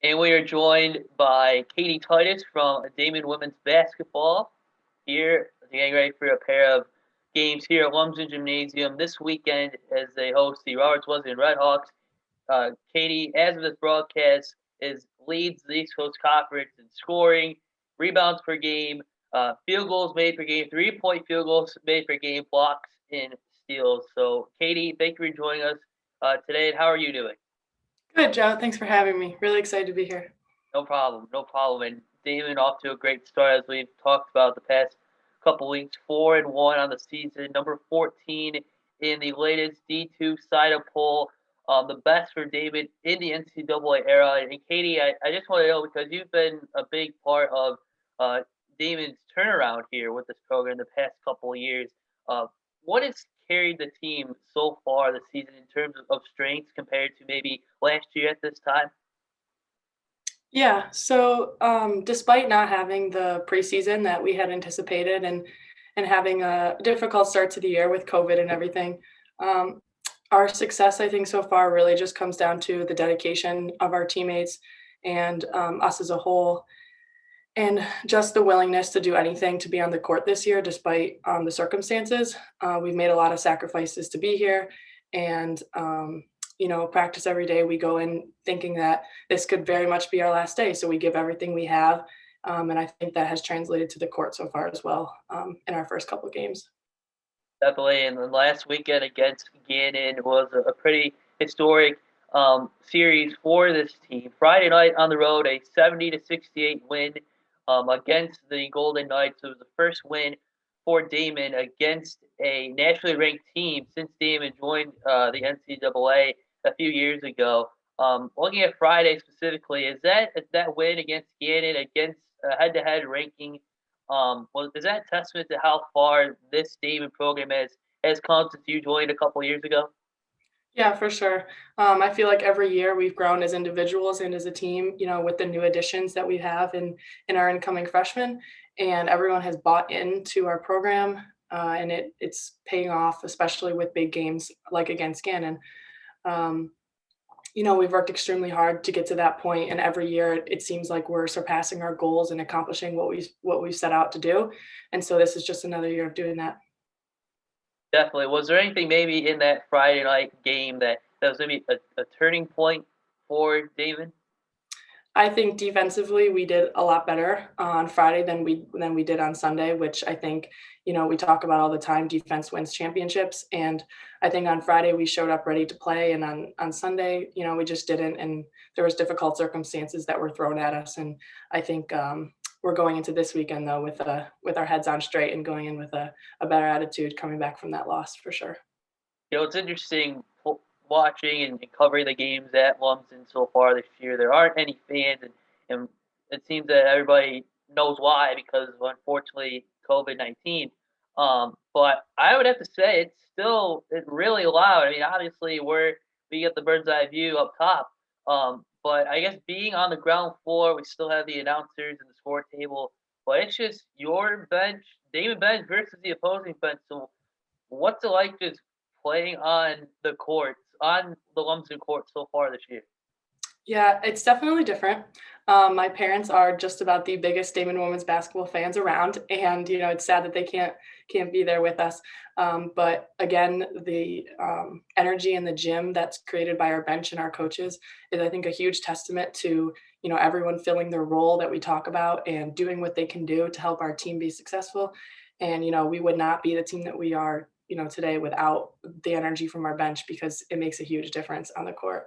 And we are joined by Katie Titus from Damon Women's Basketball here, getting ready for a pair of games here at Lumsden Gymnasium this weekend as they host the Roberts Wesleyan Redhawks. Katie, as of this broadcast, leads the East Coast Conference in scoring, rebounds per game, field goals made per game, 3-point field goals made per game, blocks, and steals. So, Katie, thank you for joining us today. And how are you doing? Good, Joe. Thanks for having me. Really excited to be here. No problem, no problem. And Damon off to a great start as we've talked about the past couple weeks. 4-1 on the season, number 14 in the latest D2 side-up poll. The best for David in the NCAA era. And Katie, I just want to know because you've been a big part of uh, Damon's turnaround here with this program the past couple of years. Uh, what has carried the team so far this season in terms of strengths compared to maybe last year at this time? Yeah, so despite not having the preseason that we had anticipated and having a difficult start to the year with COVID and everything, um, our success, I think, so far really just comes down to the dedication of our teammates and us as a whole, and just the willingness to do anything to be on the court this year, despite the circumstances. We've made a lot of sacrifices to be here, and practice every day. We go in thinking that this could very much be our last day, so we give everything we have, and I think that has translated to the court so far as well in our first couple of games. Definitely, and the last weekend against Gannon was a pretty historic series for this team. Friday night on the road, a 70-68 win against the Golden Knights. It was the first win for Damon against a nationally ranked team since Damon joined the NCAA a few years ago. Looking at Friday specifically, is that win against Gannon against head-to-head ranking is that a testament to how far this Damon program has come since you joined a couple years ago? Yeah, for sure. I feel like every year we've grown as individuals and as a team, with the new additions that we have in our incoming freshmen, and everyone has bought into our program, and it's paying off, especially with big games like against Gannon. Um, we've worked extremely hard to get to that point, and every year it seems like we're surpassing our goals and accomplishing what we've set out to do. And so this is just another year of doing that. Definitely. Was there anything maybe in that Friday night game that was maybe a turning point for Damon? I think defensively we did a lot better on Friday than we did on Sunday, which I think, we talk about all the time. Defense wins championships, and I think on Friday we showed up ready to play, and on Sunday, we just didn't, and there was difficult circumstances that were thrown at us, and I think we're going into this weekend though with our heads on straight and going in with a better attitude coming back from that loss for sure. It's interesting watching and covering the games at Lumsden so far this year. There aren't any fans, and it seems that everybody knows why because of, unfortunately, COVID-19. But I would have to say it's really loud. I mean, obviously we get the bird's eye view up top, but I guess being on the ground floor, we still have the announcers and the score table, but it's just your bench, David bench versus the opposing bench. So what's it like just playing on the Lumsden court so far this year? Yeah, it's definitely different. My parents are just about the biggest Damon women's basketball fans around, and it's sad that they can't be there with us. But again, the energy in the gym that's created by our bench and our coaches is, I think, a huge testament to everyone filling their role that we talk about and doing what they can do to help our team be successful. And we would not be the team that we are, today without the energy from our bench because it makes a huge difference on the court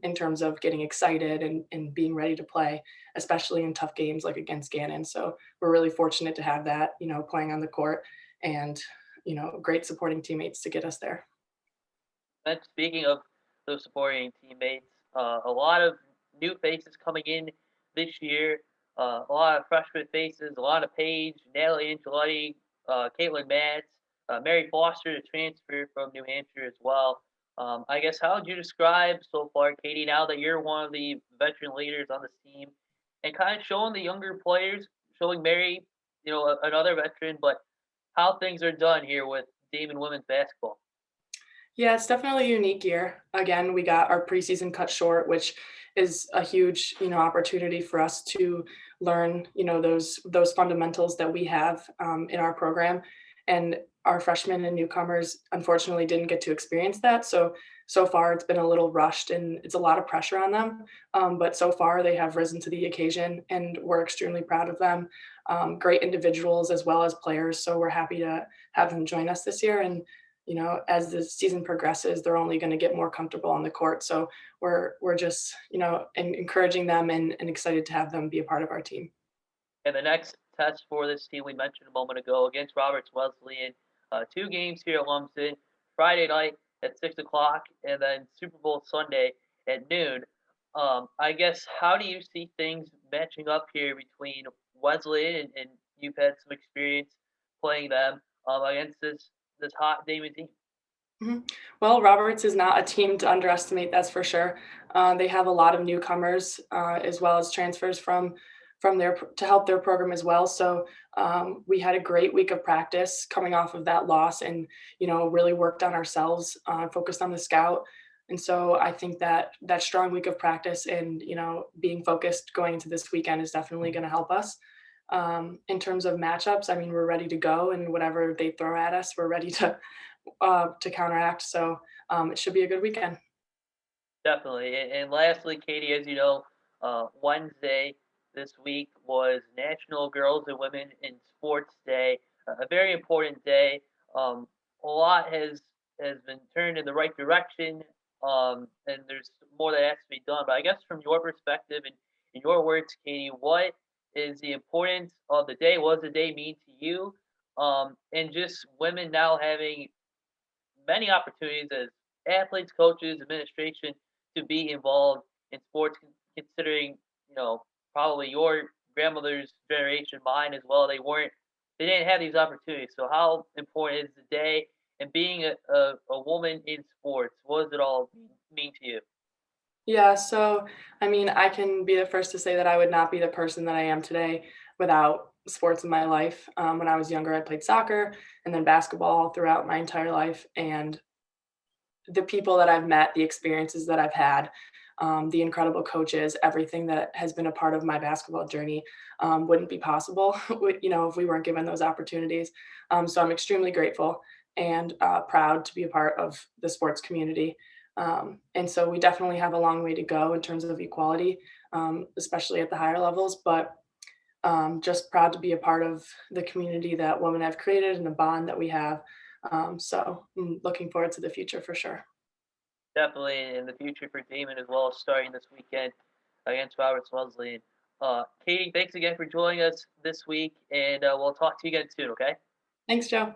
in terms of getting excited and being ready to play, especially in tough games like against Gannon. So we're really fortunate to have that, playing on the court and, great supporting teammates to get us there. And speaking of those supporting teammates, a lot of new faces coming in this year. A lot of freshman faces, a lot of Paige, Natalie Angeletti, Caitlin Matz, Mary Foster, the transfer from New Hampshire as well. I guess how would you describe so far, Katie, now that you're one of the veteran leaders on this team, and kind of showing the younger players, showing Mary, another veteran, but how things are done here with Damon women's basketball? Yeah, it's definitely a unique year. Again, we got our preseason cut short, which is a huge, opportunity for us to learn, those fundamentals that we have in our program. And our freshmen and newcomers unfortunately didn't get to experience that. So far it's been a little rushed and it's a lot of pressure on them. But so far they have risen to the occasion and we're extremely proud of them. Great individuals as well as players. So we're happy to have them join us this year. And as the season progresses, they're only going to get more comfortable on the court. So we're just, encouraging them and excited to have them be a part of our team. And the next test for this team we mentioned a moment ago against Roberts Wesleyan, 2 games here at Lumsden, Friday night at 6 o'clock, and then Super Bowl Sunday at noon. I guess how do you see things matching up here between Wesleyan and you've had some experience playing them against this hot Damon team? Mhm. Well, Roberts is not a team to underestimate, that's for sure. They have a lot of newcomers as well as transfers from their to help their program as well. So we had a great week of practice coming off of that loss, and really worked on ourselves, focused on the scout. And so I think that that strong week of practice and being focused going into this weekend is definitely going to help us. In terms of matchups, I mean, we're ready to go, and whatever they throw at us, we're ready to counteract. So it should be a good weekend. Definitely. And lastly, Katie, as you know, Wednesday this week was National Girls and Women in Sports Day, a very important day. A lot has been turned in the right direction, and there's more that has to be done. But I guess from your perspective and in your words, Katie, what is the importance of the day? What does the day mean to you? And just women now having many opportunities as athletes, coaches, administration to be involved in sports, considering probably your grandmother's generation, mine as well. They didn't have these opportunities. So how important is the day and being a woman in sports? What does it all mean to you? Yeah, so I mean, I can be the first to say that I would not be the person that I am today without sports in my life. When I was younger, I played soccer and then basketball throughout my entire life. And the people that I've met, the experiences that I've had, the incredible coaches, everything that has been a part of my basketball journey wouldn't be possible, if we weren't given those opportunities. So I'm extremely grateful and proud to be a part of the sports community. And so we definitely have a long way to go in terms of equality, especially at the higher levels. But just proud to be a part of the community that women have created and the bond that we have. So looking forward to the future for sure. Definitely in the future for Damon as well, starting this weekend against Roberts Wesleyan. Katie, thanks again for joining us this week, and we'll talk to you again soon. Okay. Thanks, Joe.